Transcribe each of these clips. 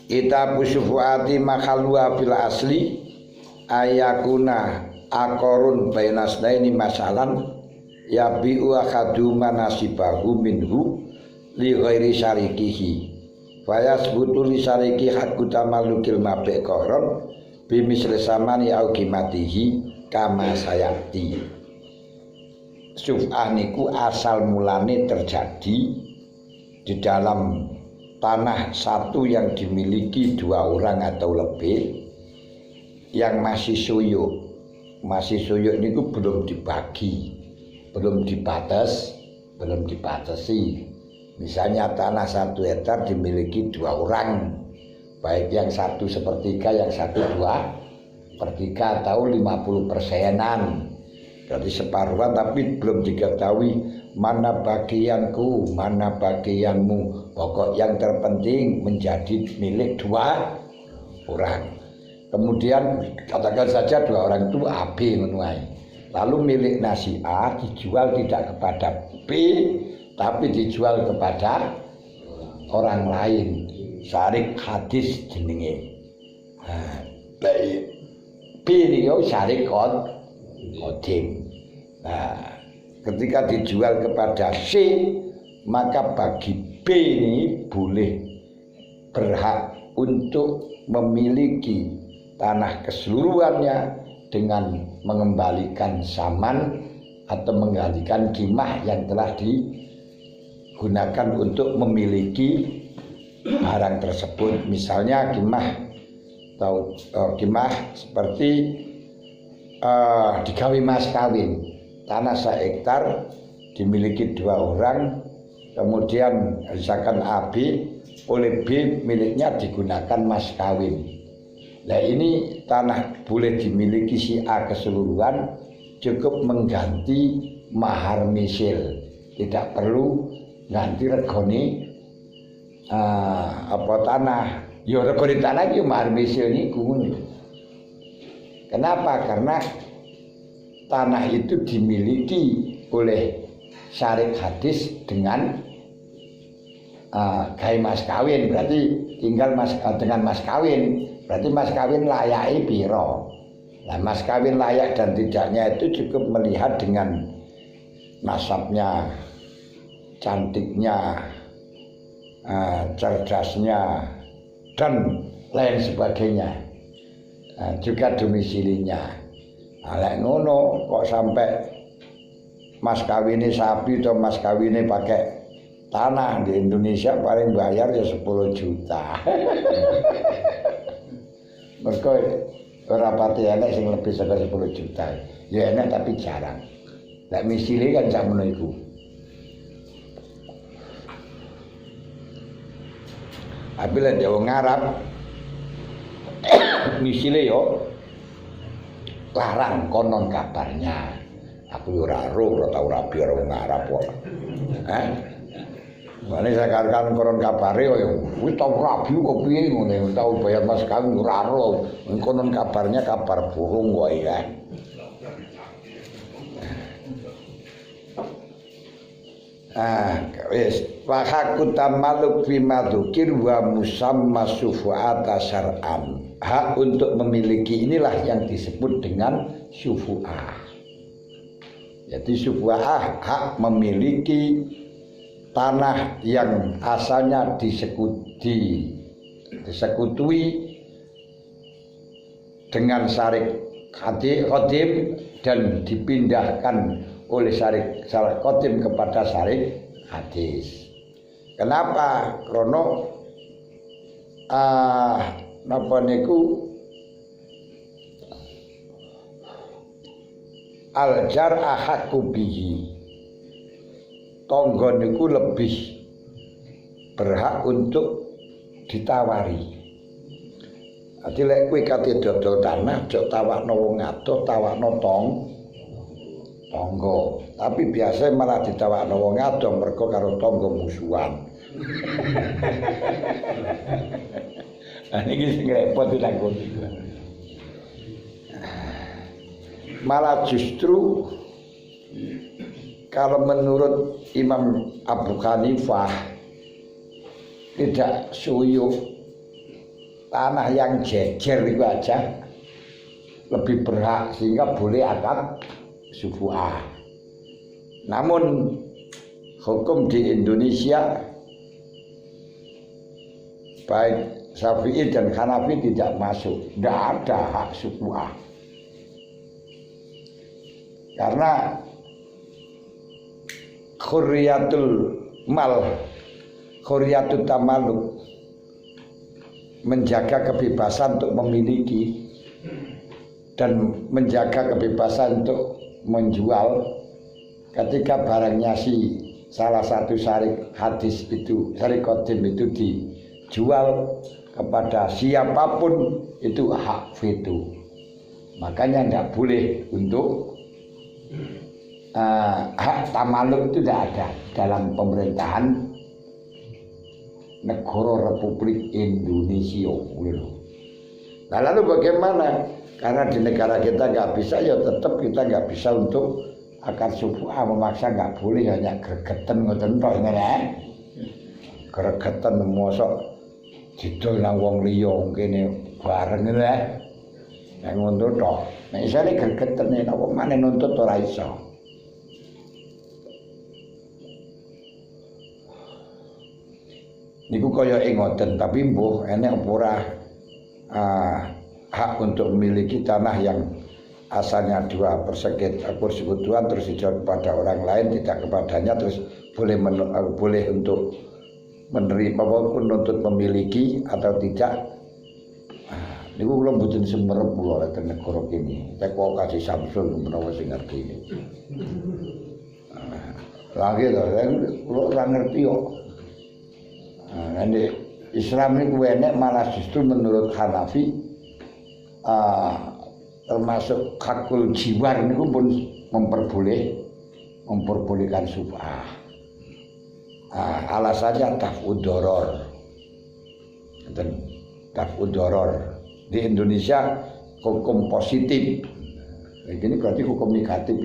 Itabu syufuati makhalua fil asli ayakuna akorun bainasnaini masalan yabi'u akaduma nasibahu minhu li ghairi syarikihi fayasbutu li syariki hakku tamalukil mabe koron bimisli samani au qimatihi kama sayati. Syuf'ah niku asal mulane terjadi di dalam tanah satu yang dimiliki dua orang atau lebih yang masih suyuk. Masih suyuk niku belum dibagi, belum dibatasi. Misalnya tanah 1 hektar dimiliki 2 orang, baik yang 1/3, yang 1/2/3 atau 50%-an. Berarti separuhan, tapi belum diketahui mana bagianku, mana bagianmu. Pokok yang terpenting menjadi milik 2 orang. Kemudian katakan saja 2 orang itu A, B menuai. Lalu milik nasi A dijual tidak kepada B, tapi dijual kepada orang lain. Syarik hadis jenenge. B niku syarik kodim. Nah, ketika dijual kepada C, maka bagi B ini boleh berhak untuk memiliki tanah keseluruhannya dengan mengembalikan saman atau menggantikan kimah yang telah digunakan untuk memiliki barang tersebut. Misalnya kimah seperti digawe mas kawin, tanah 1 hektar dimiliki 2 orang, kemudian misalkan AB oleh B miliknya digunakan mas kawin. Nah ini tanah boleh dimiliki si A keseluruhan, cukup mengganti mahar misil, tidak perlu ganti regoni tanah. Ya regoni tanah itu mahar misil niku. Kenapa? Karena tanah itu dimiliki oleh syarik hadis dengan gawe mas kawin, berarti tinggal dengan mas kawin, berarti mas kawin layai piro. Nah, mas kawin layak dan tidaknya itu cukup melihat dengan nasabnya, cantiknya, cerdasnya, dan lain sebagainya. Juga domisilinya. Lek ngono kok sampai mas kawine sapi atau mas kawine pakai tanah di Indonesia paling bayar ya 10 juta. Mergo ora pati enek sing lebih saka 10 juta. Ya enek tapi jarang. Lek misile kan sakmono iku. Apabila dia wong Arab misile yo larang konon kabarnya. Aku yo ora tau rabi ora wong Arab kok. Mane saya katakan konon kabare yo wis tau rabi kok piye ngene, tau bayar mas kawin ora ro. Konon kabarnya kabar burung wae ya. Wis wa hakku tamaluk fi madzukir wa musamma syufu'ata syar'an. Hak untuk memiliki inilah yang disebut dengan syufu'ah. Jadi syufu'ah hak memiliki tanah yang asalnya disekutui dengan syarik khotim dan dipindahkan oleh syarik khotim kepada syarik hadis. Kenapa? Krono napa niku aljar ahakku bihi, tonggo niku lebih berhak untuk ditawari. Dadi lek kowe kate dodol tanah aja tawakno wong adoh, tawakno tonggo. Tapi biasa malah ditawakno wong adoh mergo karo tonggo musuhan. Ini sing repot dilakon. Malah justru kalau menurut Imam Abu Hanifah tidak suyuk tanah yang jejer itu aja lebih berhak sehingga boleh akad subu'ah. Namun hukum di Indonesia baik Syafi'i dan Hanafi tidak masuk, tidak ada hak subu'ah. Karena khurriyatul mal, khurriyatul tamaluk, menjaga kebebasan untuk memiliki dan menjaga kebebasan untuk menjual. Ketika barangnya si salah satu syarik hadis itu, syarik qadim itu dijual kepada siapapun, itu hak veto. Makanya tidak boleh untuk hak tamaluk itu tidak ada dalam pemerintahan negara Republik Indonesia. Nah, lalu bagaimana? Karena di negara kita nggak bisa, ya tetap kita nggak bisa untuk akad subu'ah, memaksa nggak boleh, hanya gregetan ngoten tok ngene. Gregetan mosok didol nang wong liya kene bareng ngene. Nek ngono tok. Nek isane gregetan napa maneh nuntut ora iso. Niku kaya ngoten, tapi mbuh enek apa ora hak untuk memiliki tanah yang asalnya 2 persekutuan terus dijual kepada orang lain, tidak kepadanya, terus boleh untuk menerima maupun untuk memiliki atau tidak. Niku kula mboten semerep kula ten negara kene. Teko kasih Samsul menawa sing ngerti. Lagi to, kula ora ngerti kok. Nanti Islam ini enek malah justru menurut Hanafi termasuk hakul jiwar ini pun memperbolehkan subu'ah. Alasannya daf'ud doror. Daf'ud doror di Indonesia hukum positif. Ini berarti hukum negatif.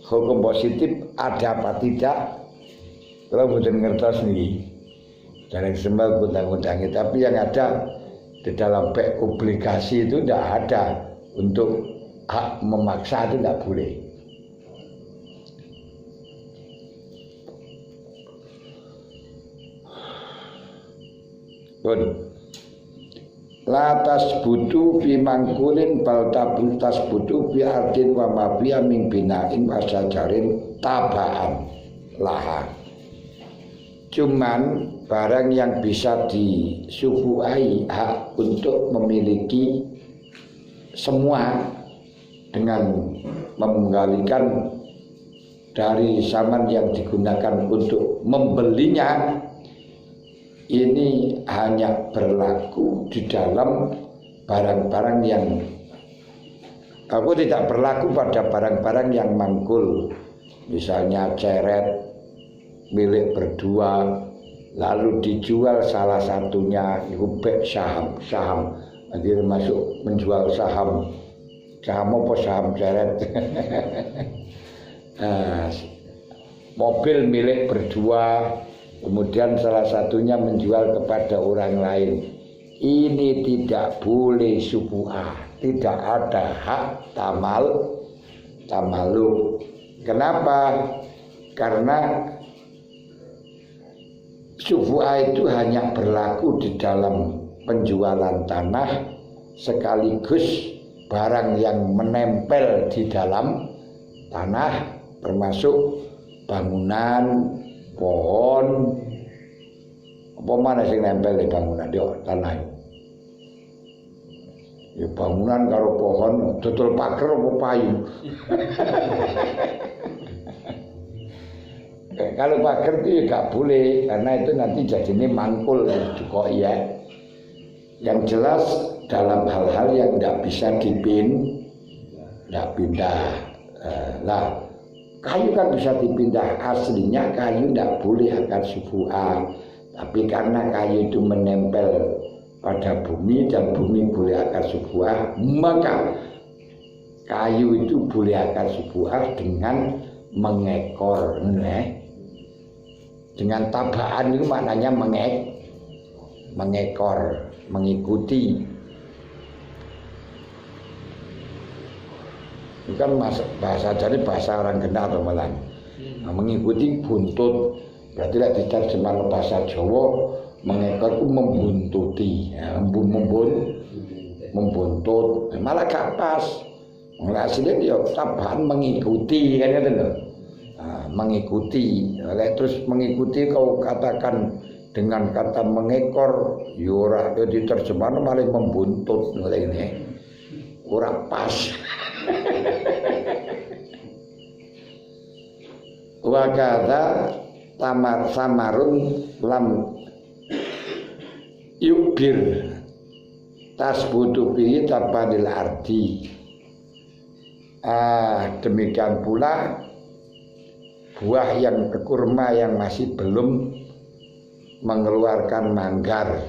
Hukum positif ada apa tidak? Kalau bukan ngertos nih, jangan sembal undang-undangnya. Tapi yang ada di dalam bek obligasi itu tidak ada untuk hak memaksa, itu tidak boleh. Pun latas butuh fi mangkulin bal tabutas butuh fi ardin wa mabiya min binain wa sajarin tabaan laha. Cuman barang yang bisa disubuai hak untuk memiliki semua dengan menggalikan dari zaman yang digunakan untuk membelinya, ini hanya berlaku di dalam barang-barang yang tidak berlaku pada barang-barang yang mangkul, misalnya ceret milik berdua lalu dijual salah satunya, itu saham nanti termasuk menjual saham apa saham ceret. Mobil milik berdua kemudian salah satunya menjual kepada orang lain, ini tidak boleh subu'ah, tidak ada hak tamaluk. Kenapa? Karena subu'ah itu hanya berlaku di dalam penjualan tanah sekaligus barang yang menempel di dalam tanah, termasuk bangunan, pohon, apa mana sing nempel di bangunan di tanah. Ya bangunan karo pohon, dodol pager apa payu. Kalau pager itu ya gak boleh, karena itu nanti jadinya mangkul juga ya. Yang jelas dalam hal-hal yang tidak bisa tidak pindah. Lah kayu kan bisa dipindah, aslinya kayu tidak boleh akad subu'ah. Tapi karena kayu itu menempel pada bumi dan bumi boleh akad subu'ah, maka kayu itu boleh akad subu'ah dengan mengekor. Dengan tabaan itu maknanya mengekor, mengikuti. Itu kan bahasa jadi bahasa orang kenal malah. Nah, mengikuti buntut. Berarti lek diterjemahkan bahasa Jawa, mengekor itu membuntuti, ya, membuntut. Malah gak pas. Hasilnya dia tambahan mengikuti kan itu loh. Nah, mengikuti. Terus mengikuti kau katakan dengan kata mengekor, yura diterjemahkan malah membuntut ini. Ora pas. Wa kadza samarun lam yubir tasbutu bihi tabanil ardi. Demikian pula buah yang kurma yang masih belum mengeluarkan manggar,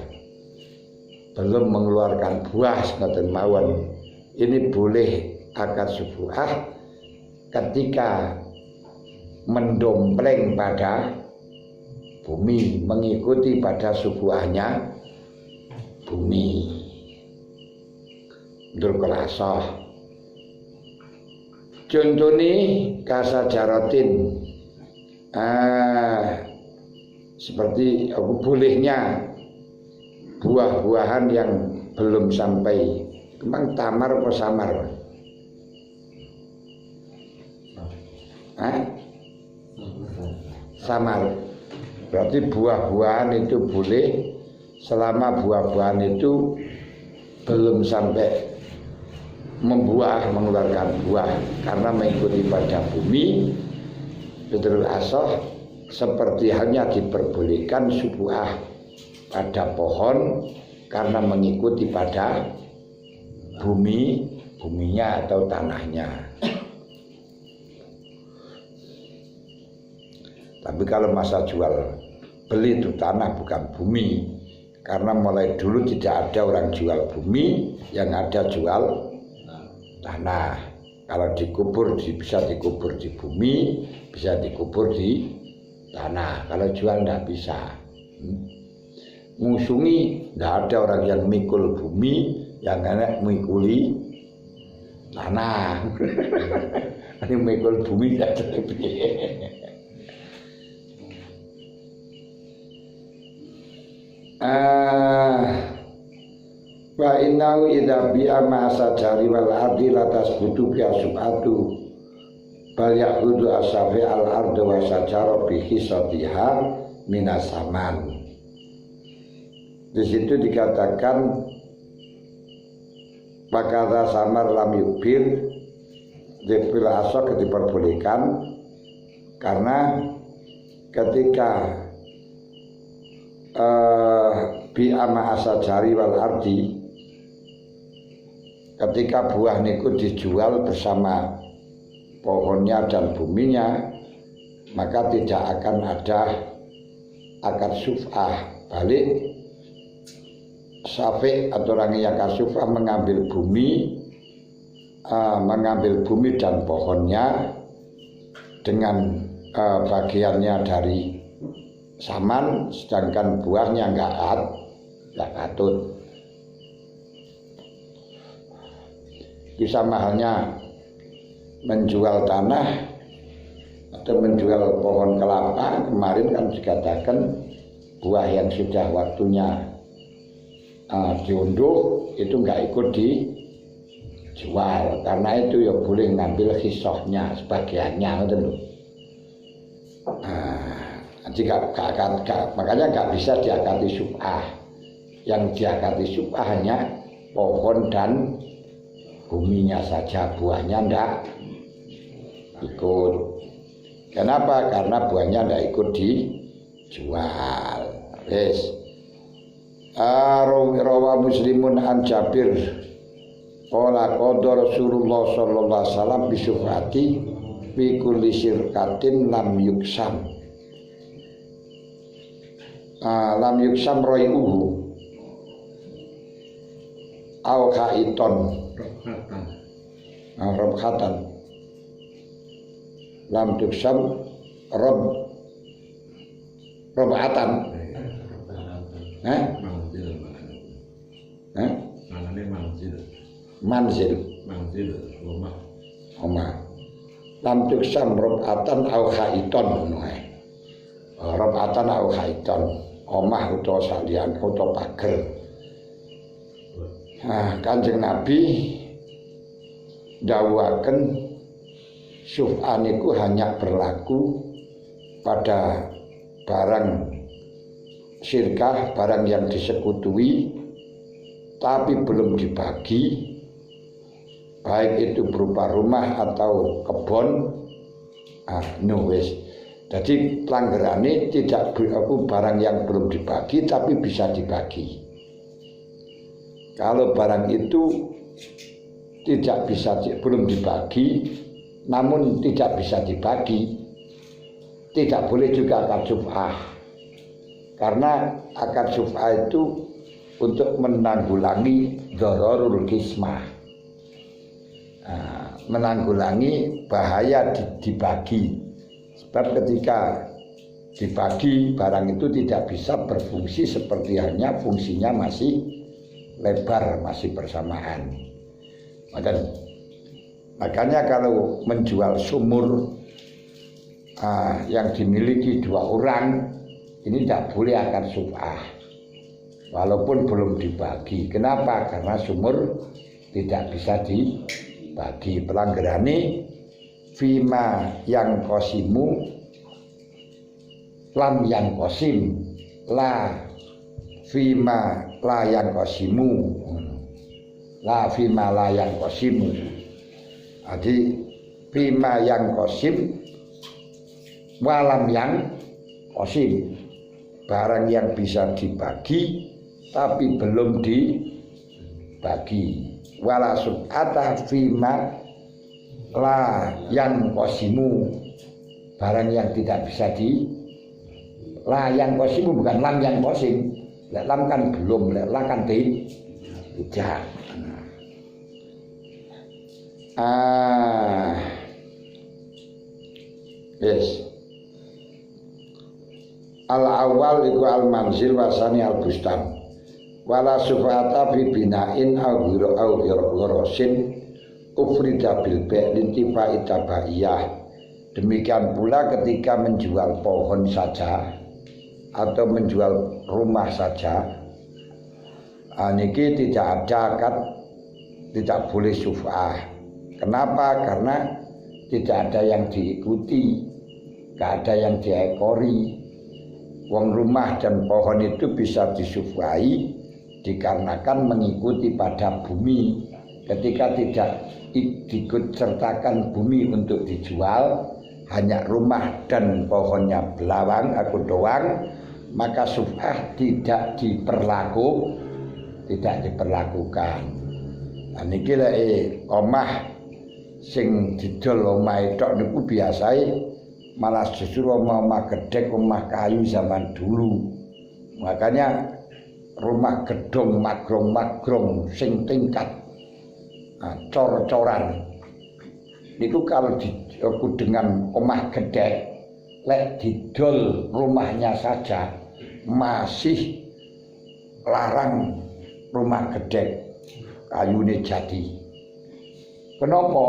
belum mengeluarkan buah senajan mawon, ini boleh akad subuhah ketika mendompleng pada bumi, mengikuti pada subuhnya bumi. Durkelasoh contohnya kasajaratin, seperti bolehnya buah-buahan yang belum sampai, memang tamar atau samar? Samar. Berarti buah-buahan itu boleh selama buah-buahan itu belum sampai membuah, mengeluarkan buah, karena mengikuti pada bumi. Betul asoh seperti halnya diperbolehkan subuhah pada pohon karena mengikuti pada buminya atau tanahnya. Tapi kalau masa jual beli itu tanah bukan bumi, karena mulai dulu tidak ada orang jual bumi, yang ada jual tanah. Kalau dikubur bisa dikubur di bumi, bisa dikubur di tanah. Kalau jual tidak bisa. Ngusungi tidak ada orang yang mikul bumi, yang enak mikuli tanah. Ini mikul bumi tidak lebih. Wa innahu idza bi'a ma sajari wal ardi latas butuh bi'a subatu bal ya'budu asafi al ardi wa sajara bi hisatiha minas saman. Di situ dikatakan pakadha samar lam yubir dipil asok diperbolehkan karena ketika bi'a ma sajari wal ardi, ketika buah niku dijual bersama pohonnya dan buminya, maka tidak akan ada akad suf'ah. Balik syafi' atau orang yang akad suf'ah mengambil bumi dan pohonnya dengan bagiannya dari saman, sedangkan buahnya enggak katut. Bisa mahalnya menjual tanah atau menjual pohon kelapa. Kemarin kan dikatakan buah yang sudah waktunya diunduh itu enggak ikut dijual, karena itu ya boleh ngambil hisohnya sebagiannya gitu. Makanya nggak bisa diakati sub'ah. Yang diakati sub'ah hanya pohon dan buminya saja, buahnya ndak ikut. Kenapa? Karena buahnya ndak ikut dijual. Yes. Rawa Muslimun an Jabir qala qadara Rasulullah sallallahu alaihi wasallam bi syufati fi kulli syirkatin lam yuksam. Lam yuksam roi'uhu au kaiton robhatan lam yuksam robatan manzil omah lam tuksam robatan au khaiton ngono ae robatan au khaiton omah utawa salian utawa pager. Nah, Kanjeng Nabi dawuhaken syuf'ah niku hanya berlaku pada barang syirkah, barang yang disekutuwi tapi belum dibagi, baik itu berupa rumah atau kebun. Jadi pelanggaran tidak berlaku barang yang belum dibagi tapi bisa dibagi. Kalau barang itu tidak bisa belum dibagi, namun tidak bisa dibagi, tidak boleh juga akad syuf'ah. Karena akad syuf'ah itu untuk menanggulangi dzararul qismah, menanggulangi bahaya dibagi. Sebab ketika dibagi barang itu tidak bisa berfungsi seperti halnya fungsinya masih lebar, masih bersamaan. Makanya kalau menjual sumur yang dimiliki dua orang ini tidak boleh akad syuf'ah walaupun belum dibagi. Kenapa? Karena sumur tidak bisa dibagi. Pelanggarane fima yang kosimu lam yang kosim la fima la yang kosimu la fima la yang kosimu. Jadi fima yang kosim walam yang kosim, barang yang bisa dibagi tapi belum dibagi. Wala sub'ata fima la yang kosimu, barang yang tidak bisa la yang kosimu bukan lam yang kosim. Lek lam kan belum, lek la kan tidak. Yes. Al awal iku al manzil wasani al bustan. Wala sufata fi binain au ghirasin ufrida bil ba'lin tifa itabaiyah. Demikian pula ketika menjual pohon saja atau menjual rumah saja, niki tidak ada akad, tidak boleh syuf'ah. Kenapa? Karena tidak ada yang diikuti, tidak ada yang diekori. Wong rumah dan pohon itu bisa disyuf'ai dikarenakan mengikuti pada bumi. Ketika tidak ikut sertakan bumi untuk dijual, hanya rumah dan pohonnya belawang aku doang, maka syuf'ah tidak diperlakukan. Nah niki lek omah sing didol omah tok niku biasae malah justru omah gedhek, omah kayu zaman dulu. Makanya rumah gedung magrong-magrong sing tingkat cor-coran niku kalau dengan omah gedhek, lek didol rumahnya saja masih larang rumah gedhek kayune jadi. Kenapa?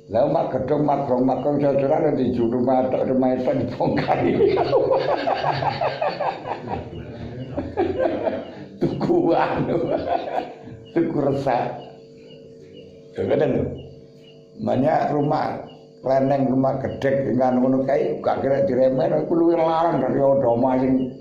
Lah omah gedung magrong-magrong cor-coran di rumah itu dibongkari. Tuku resah. Kadang lho. Banyak rumah leneng, rumah gedhek dengan ngono kae gak kira diremen aku luwih larang dari omah sing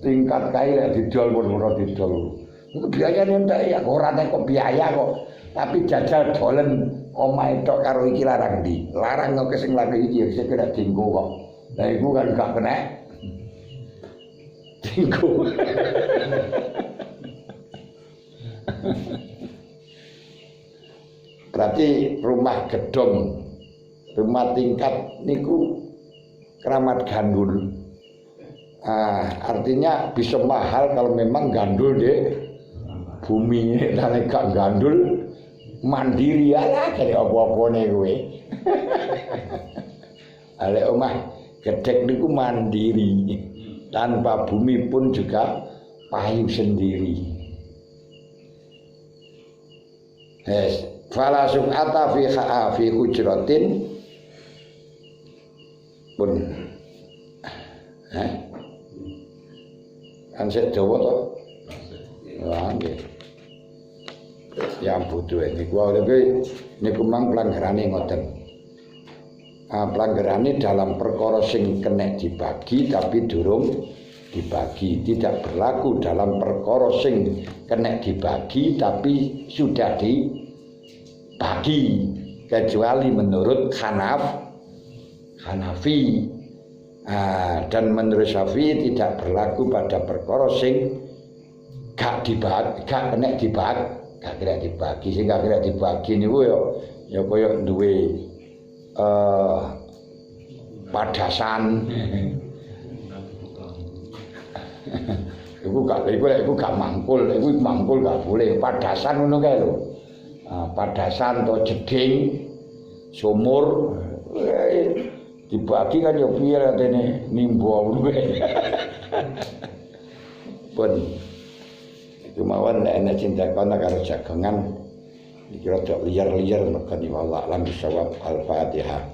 tingkat kae lek didol pun ora didol. Iku biayane entek ya ora kok biaya kok. Tapi jajal dolen omah tok karo iki larang ndi? Larang kok sing lagi iki sing kena dienggo kok. Lah iku kan gak kena dienggo. Berarti rumah gedung, rumah tingkat niku keramat gandul. Artinya bisa mahal kalau memang gandul deh bumi. Nek gak gandul mandiri ala kaya apa-apane kowe. Ale omah gedhek niku mandiri, tanpa bumi pun juga payu sendiri. Fala sub'ata fi hujratin pun kan sik dawa to. Wah nggih. Ya butuh niku niku mang pelanggarane ngoten. Pelanggarane dalam perkara sing kena dibagi tapi durung dibagi, tidak berlaku dalam perkara sing kena dibagi tapi sudah dibagi, kecuali menurut Hanafi. Dan menurut Syafi'i tidak berlaku pada perkara sing gak kena dibagi, sing gak kena dibagi niku ya kaya duwe padasan. Iku gak mangkul gak boleh. Padasan ngono kae lho. Padasan to jeding sumur dibagi kan ya piye rene nimbo ngono kae. Pun iku mawon nek cinta kono karo jagongan iki rada liar-liar mergo Allah alam bisawab. Al-Fatihah.